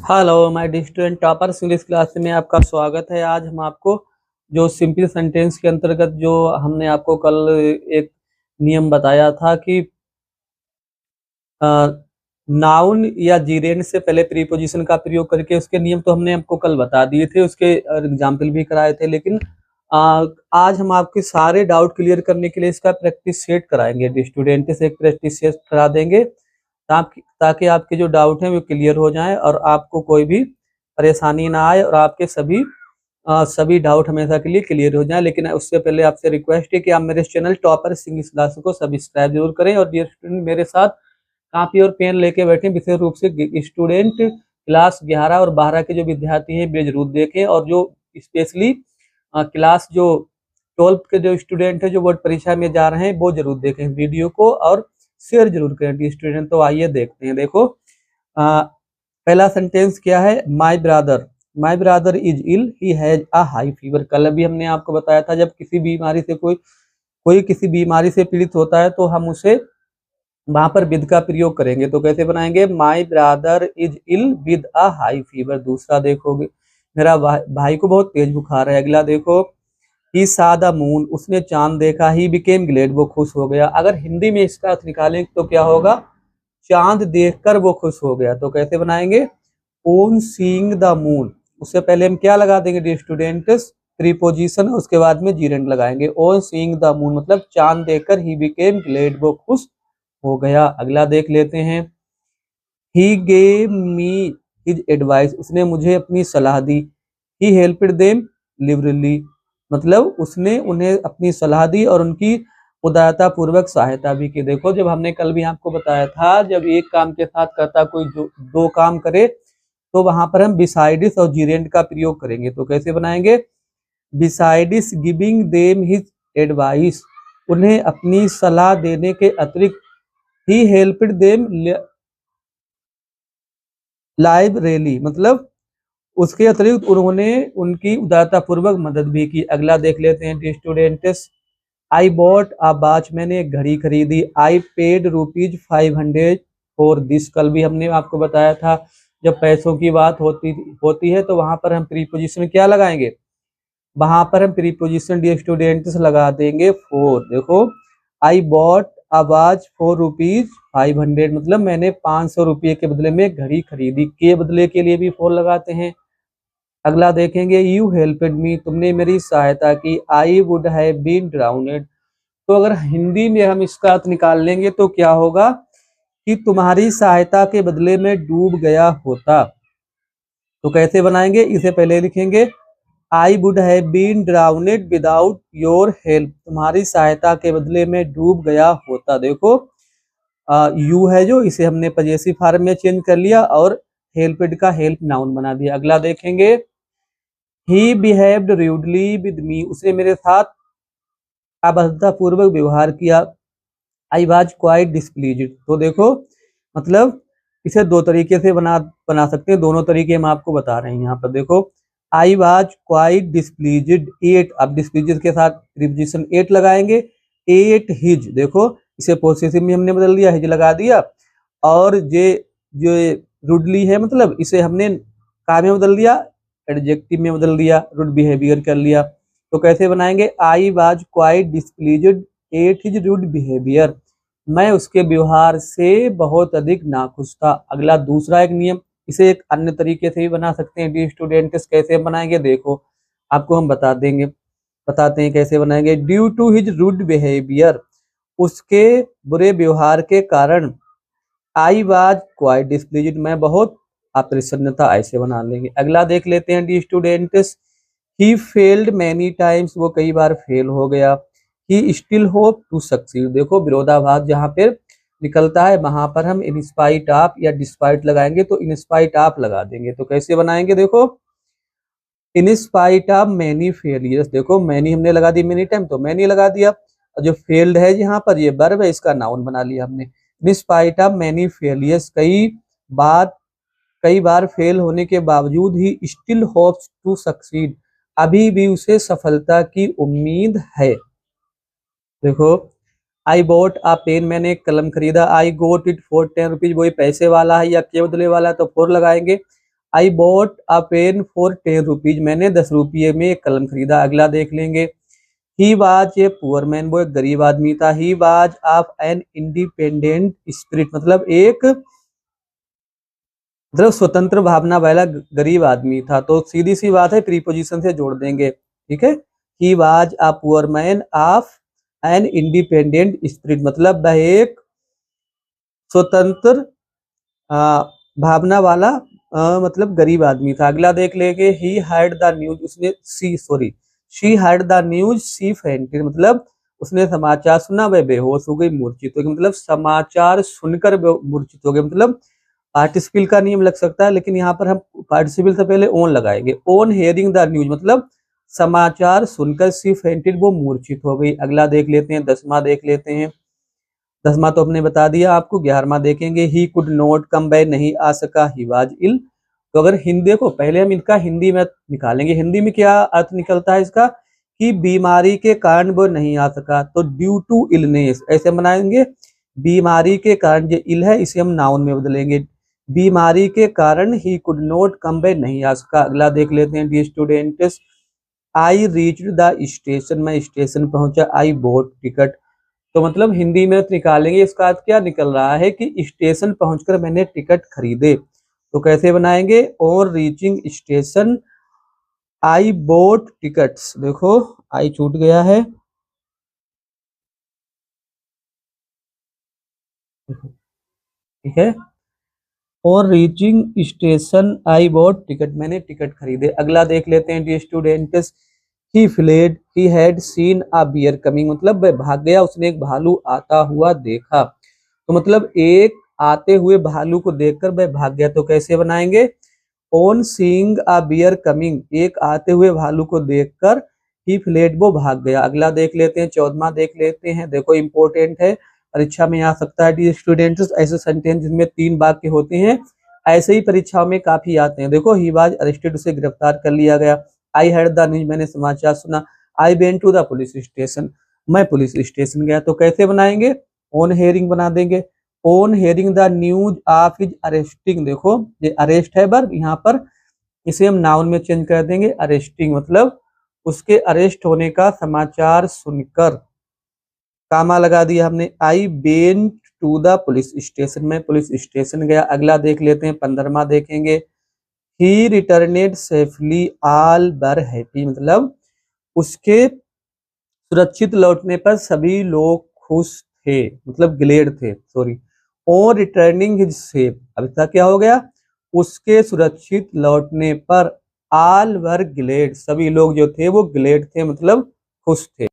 Hello my dear student toppers English class में आपका स्वागत है। आज हम आपको जो सिंपल सेंटेंस के अंतर्गत जो हमने आपको कल एक नियम बताया था कि नाउन या जीरेंड से पहले प्रीपोजिशन का प्रयोग करके उसके नियम तो हमने आपको कल बता दिए थे, उसके एग्जाम्पल भी कराए थे। लेकिन आज हम आपके सारे डाउट क्लियर करने के लिए इसका प्रैक्टिस सेट कराएंगे। स्टूडेंट से एक प्रैक्टिस सेट करा देंगे ताकि आपके जो डाउट हैं वो क्लियर हो जाएं और आपको कोई भी परेशानी ना आए और आपके सभी डाउट हमेशा के लिए क्लियर हो जाएं। लेकिन उससे पहले आपसे रिक्वेस्ट है कि आप मेरे चैनल टॉपर इंग्लिश क्लास को सब्सक्राइब जरूर करें और डियर स्टूडेंट मेरे साथ कॉपी और पेन लेके बैठे। विशेष रूप से स्टूडेंट क्लास 11 और 12 के जो विद्यार्थी हैं वे जरूर देखें, और जो स्पेशली क्लास जो 12 के जो स्टूडेंट है जो बोर्ड परीक्षा में जा रहे हैं वो जरूर देखें वीडियो को और शेयर जरूर करें स्टूडेंट। तो आइए देखते हैं। देखो पहला सेंटेंस क्या है। My brother is ill, he has a high fever. कल अभी हमने आपको बताया था जब किसी बीमारी से कोई किसी बीमारी से पीड़ित होता है तो हम उसे वहां पर विद का प्रयोग करेंगे। तो कैसे बनाएंगे। My brother is ill with a high fever. दूसरा देखोगे, मेरा भाई को बहुत तेज बुखार है। अगला देखो, ही saw the मून, उसने चांद देखा। ही बिकेम ग्लेड, वो खुश हो गया। अगर हिंदी में इसका अर्थ निकालें तो क्या होगा। चांद देखकर वो खुश हो गया। तो कैसे बनाएंगे। ऑन सीइंग द मून, उससे पहले हम क्या लगा देंगे डियर स्टूडेंट्स, प्रीपोजिशन, उसके बाद में जीरेंड लगाएंगे। ऑन सीइंग द मून मतलब चांद देखकर ही बिकेम ग्लेड, वो खुश हो गया। अगला देख लेते हैं। He gave me his advice, उसने मुझे अपनी सलाह दी। ही हेल्प्ड देम लिबरली, मतलब उसने उन्हें अपनी सलाह दी और उनकी उदारता पूर्वक सहायता भी की। देखो जब हमने कल भी आपको बताया था जब एक काम के साथ करता कोई दो काम करे तो वहां पर हम बिसाइडिस और जीरेंड का प्रयोग करेंगे। तो कैसे बनाएंगे। बिसाइडिस गिविंग देम हिज एडवाइस, उन्हें अपनी सलाह देने के अतिरिक्त ही हेल्प्ड देम लाइब्रेली, मतलब उसके अतिरिक्त उन्होंने उनकी उदारता पूर्वक मदद भी की। अगला देख लेते हैं students. I bought a watch, मैंने एक घड़ी खरीदी। आई पेड ₹500 फॉर दिस, कल भी हमने आपको बताया था जब पैसों की बात होती है तो वहां पर हम प्रीपोजिशन क्या लगाएंगे। वहां पर हम प्रीपोजिशन डी स्टूडेंट्स लगा देंगे फॉर। देखो आई बॉट अ वॉच ₹500, मतलब मैंने 500 रुपये के बदले में घड़ी खरीदी। के बदले के लिए भी फॉर लगाते हैं। अगला देखेंगे। यू हेल्पेड मी, तुमने मेरी सहायता की। आई वुड हैव बीन ड्राउनेड, तो अगर हिंदी में हम इसका अर्थ निकाल लेंगे तो क्या होगा कि तुम्हारी सहायता के बदले में डूब गया होता। तो कैसे बनाएंगे। इसे पहले लिखेंगे। I would have been drowned without your help, तुम्हारी सहायता के बदले में डूब गया होता। देखो यू है जो, इसे हमने पजेसिव फॉर्म में चेंज कर लिया और हेल्पेड का हेल्प नाउन बना दिया। अगला देखेंगे। ही बिहेव्ड रूडली विद मी, उसने मेरे साथ अभद्रतापूर्वक व्यवहार किया। आई वाज क्वाइट डिस्प्लीज्ड, तो देखो मतलब इसे दो तरीके से बना सकते हैं। दोनों तरीके हम आपको बता रहे हैं यहाँ पर। देखो आई वाज क्वाइट डिस्प्लीज्ड एट, अब डिस्प्लीज्ड के साथ प्रीपोजिशन एट लगाएंगे। एट हिज, देखो इसे पोसेसिव में हमने बदल दिया, हिज लगा दिया। और जे जो रूडली है मतलब इसे हमने का में बदल दिया, एडजेक्टिव में बदल दिया, रूड बिहेवियर कर लिया। तो कैसे बनाएंगे। I was quite displeased at his rude behaviour, मैं उसके व्यवहार से बहुत अधिक नाखुश था। अगला दूसरा एक नियम, इसे एक अन्य तरीके से भी बना सकते हैं डी स्टूडेंट्स। कैसे बनाएंगे देखो आपको हम बताते हैं कैसे बनाएंगे। Due to his rude behaviour, उसके बुरे व्यवहार के कारण आई वाज क्वाइट डिस्प्लीज्ड, मैं बहुत अप्रसन्न था। ऐसे बना लेंगे। अगला देख लेते हैं D students. He failed many times, वो कई बार फेल हो गया। He still hope to succeed, देखो विरोधाभास जहां पे निकलता है वहां पर हम इन स्पाइट ऑफ या डिस्पाइट लगाएंगे तो इन स्पाइट ऑफ लगा देंगे। तो कैसे बनाएंगे देखो। इन स्पाइट ऑफ मैनी फेलियर्स, देखो मैनी हमने लगा दी मेनी टाइम तो मैनी लगा दिया, और जो फेल्ड है यहाँ पर ये वर्ब है, इसका नाउन बना लिया हमने। In spite of many failures, कई बार फेल होने के बावजूद he still hopes to succeed, अभी भी उसे सफलता की उम्मीद है। देखो आई बॉट अ पेन, मैंने एक कलम खरीदा। आई गोट इट फॉर ₹10, वही पैसे वाला है या के बदले वाला है तो फोर लगाएंगे। I bought a pen for 10 rupees, मैंने 10 रुपये में एक कलम खरीदा। अगला देख लेंगे। He was a poor man, वो एक गरीब आदमी था। He was of an independent spirit, मतलब एक स्वतंत्र भावना वाला गरीब आदमी था। तो सीधी सी बात है, प्रीपोजिशन से जोड़ देंगे। ठीक है, he was a poor man of an independent spirit, मतलब वह एक स्वतंत्र भावना वाला मतलब गरीब आदमी था। अगला देख लेंगे। ही हर्ड द न्यूज, उसने she heard the news she fainted, मतलब उसने समाचार सुना, वह बेहोश हो गई, मूर्छित हो गई। मतलब समाचार सुनकर मूर्छित हो गए, मतलब पार्टिसिपल का नियम लग सकता है, लेकिन यहाँ पर हम पार्टिसिपल से पहले ओन लगाएंगे। ओन हेयरिंग द न्यूज, मतलब समाचार सुनकर शी फेंटेड, वो मूर्छित हो गई। अगला देख लेते हैं, 10वां देख लेते हैं। 10वां तो हमने बता दिया आपको। 11वां देखेंगे। He could not come by, नहीं आ सका। He was ill. तो अगर हिंदी को पहले हम इनका हिंदी में निकालेंगे, हिंदी में क्या अर्थ निकलता है इसका, कि बीमारी के कारण वो नहीं आ सका, तो ड्यू टू इलनेस ऐसे बनाएंगे। बीमारी के कारण, जो इल है इसे हम नाउन में बदलेंगे। बीमारी के कारण ही कुड नॉट कम बाय, नहीं आ सका। अगला देख लेते हैं। D students, I reached the station, मैं स्टेशन पहुंचा। आई बोट टिकट, तो मतलब हिंदी में निकालेंगे, इसका अर्थ क्या निकल रहा है कि स्टेशन पहुंचकर मैंने टिकट खरीदे। तो कैसे बनाएंगे, और reaching station I bought tickets. देखो आई छूट गया है, ठीक है, और reaching station I bought ticket, मैंने टिकट खरीदे। अगला देख लेते हैं। D students, he fled, he had seen a bear coming, मतलब वह भाग गया, उसने एक भालू आता हुआ देखा। तो मतलब एक आते हुए भालू को देखकर वह भाग गया। तो कैसे बनाएंगे, on seeing a bear coming, एक आते हुए भालू को देखकर ही फ्लेड, वो भाग गया। अगला देख लेते हैं। 14वां देख लेते हैं। देखो इंपॉर्टेंट है, परीक्षा में आ सकता है। डी स्टूडेंट्स, ऐसे सेंटेंस जिसमें 3 वाक्य होते हैं, ऐसे ही परीक्षाओं में काफी आते हैं। देखो, ही वाज अरेस्टेड, उसे गिरफ्तार कर लिया गया। आई हेard द न्यूज, मैंने समाचार सुना। I went to the police station, मैं पुलिस स्टेशन गया। तो कैसे बनाएंगे, ऑन हेयरिंग बना देंगे। On hearing the news of his arresting, देखो ये अरेस्ट है वर्ब, यहाँ पर इसे हम नाउन में चेंज कर देंगे। अरेस्टिंग मतलब उसके अरेस्ट होने का समाचार सुनकर, कामा लगा दिया हमने। I went to the police station, में पुलिस स्टेशन गया। अगला देख लेते हैं। 15वां देखेंगे। He returned safely, all were happy, मतलब उसके सुरक्षित लौटने पर सभी लोग खुश थे, मतलब ग्लेड थे, सॉरी। और रिटर्निंग हिज सेफ, अब इसका क्या हो गया, उसके सुरक्षित लौटने पर ऑल वर ग्लेड, सभी लोग जो थे वो ग्लेड थे, मतलब खुश थे।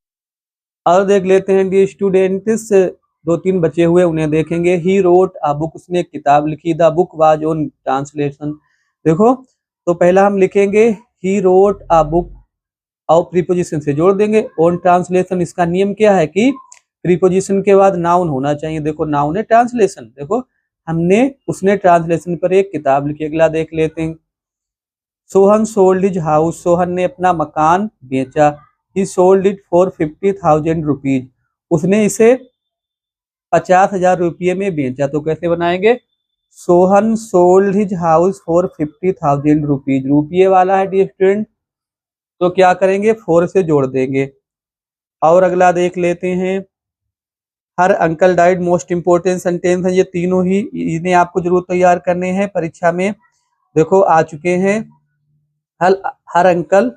और देख लेते हैं डी स्टूडेंट्स, 2-3 बचे हुए उन्हें देखेंगे। ही रोट अ बुक, उसने एक किताब लिखी। The book was on translation, देखो तो पहला हम लिखेंगे ही रोट अ बुक, और प्रीपोजिशन से जोड़ देंगे। ऑन ट्रांसलेशन, इसका नियम क्या है कि प्रीपोजिशन के बाद नाउन होना चाहिए। देखो नाउन है ट्रांसलेशन, देखो हमने उसने ट्रांसलेशन पर एक किताब लिखी। अगला देख लेते हैं। Sohan sold his house, Sohan ने अपना मकान बेचा। ही सोल्ड इट फॉर 50,000 रुपीज, उसने इसे 50,000 रुपये में बेचा। तो कैसे बनाएंगे, Sohan sold his house for 50,000 rupees, रुपये वाला है डी स्टूडेंट, तो क्या करेंगे, 4 से जोड़ देंगे। और अगला देख लेते हैं। हर uncle died, most important sentence है ये तीनों ही, इन्हें आपको जरूर तैयार करने हैं परीक्षा में। देखो आ चुके हैं। हर हर अंकल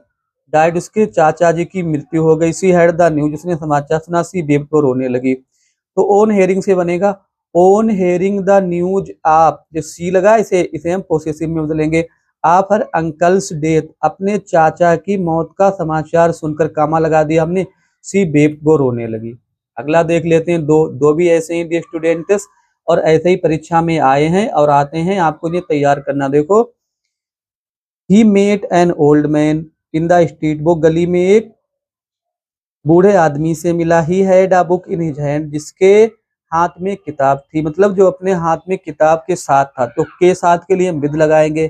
डाइड, उसके चाचा जी की मृत्यु हो गई। सी हैड द न्यूज, उसने समाचार सुना। सी बेब, को रोने लगी। तो ओन हेयरिंग से बनेगा, ओन हेयरिंग द न्यूज आप, जो सी लगा इसे इसे हम पोसेसिव में बदलेंगे। आप हर अंकल्स डेथ, अपने चाचा की मौत का समाचार सुनकर, कामा लगा दिया हमने। सी बेब, वो रोने लगी। अगला देख लेते हैं। दो भी ऐसे ही स्टूडेंट्स, और ऐसे ही परीक्षा में आए हैं और आते हैं, आपको ये तैयार करना। देखो, he met an old man in the street, वो गली में एक बूढ़े आदमी से मिला। He had a book in his hand, जिसके हाथ में किताब थी, मतलब जो अपने हाथ में किताब के साथ था। तो के साथ के लिए हम विद लगाएंगे।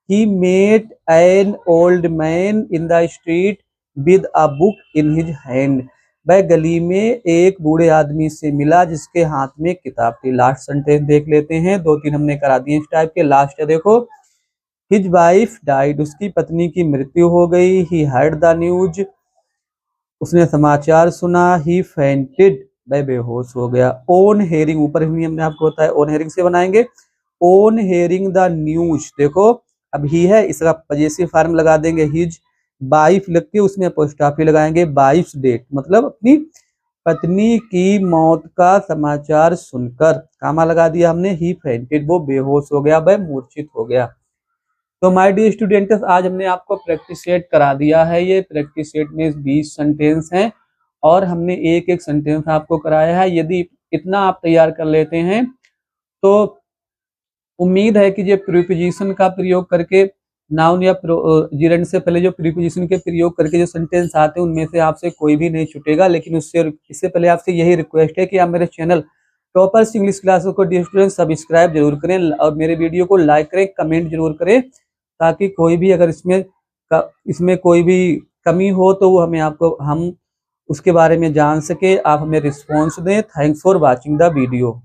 He met an old man in the street with a book in his hand, वह गली में एक बूढ़े आदमी से मिला जिसके हाथ में किताब थी। लास्ट सेंटेंस देख लेते हैं। 2-3 हमने करा दिए इस टाइप के। लास्ट है देखो, हिज वाइफ डाइड, उसकी पत्नी की मृत्यु हो गई। ही हर्ड द न्यूज, उसने समाचार सुना। ही फेंटेड, वह बेहोश हो गया। ओन हेयरिंग, ऊपर ही हमने आपको बताया ओन हेयरिंग से बनाएंगे। ओन हेयरिंग द न्यूज, देखो अब ही है, इसका पजेसिव फॉर्म लगा देंगे हिज। वाइफ लिख के उसमें अपोस्ट्रोफी लगाएंगे। वाइफ्स डेथ, मतलब अपनी पत्नी की मौत का समाचार सुनकर कामा लगा दिया हमने। ही फेंटेड, वो बेहोश हो गया, वह मूर्छित हो गया। तो माय डियर स्टूडेंट्स, आज हमने आपको प्रैक्टिस सेट करा दिया है। ये प्रैक्टिस सेट में 20 सेंटेंस हैं और हमने एक एक सेंटेंस आपको कराया है। यदि इतना आप तैयार कर लेते हैं तो उम्मीद है कि जो प्रीपोजिशन का प्रयोग करके, नाउन या जिरेंड से पहले जो प्रीपोजिशन के प्रयोग करके जो सेंटेंस आते हैं उनमें से आपसे कोई भी नहीं छूटेगा। लेकिन इससे पहले आपसे यही रिक्वेस्ट है कि आप मेरे चैनल टॉपर्स इंग्लिश क्लासेस को डियर स्टूडेंट सब्सक्राइब जरूर करें और मेरे वीडियो को लाइक करें, कमेंट जरूर करें, ताकि कोई भी अगर इसमें कोई भी कमी हो तो वो हम उसके बारे में जान सके, आप हमें रिस्पॉन्स दें। Thanks for watching the video.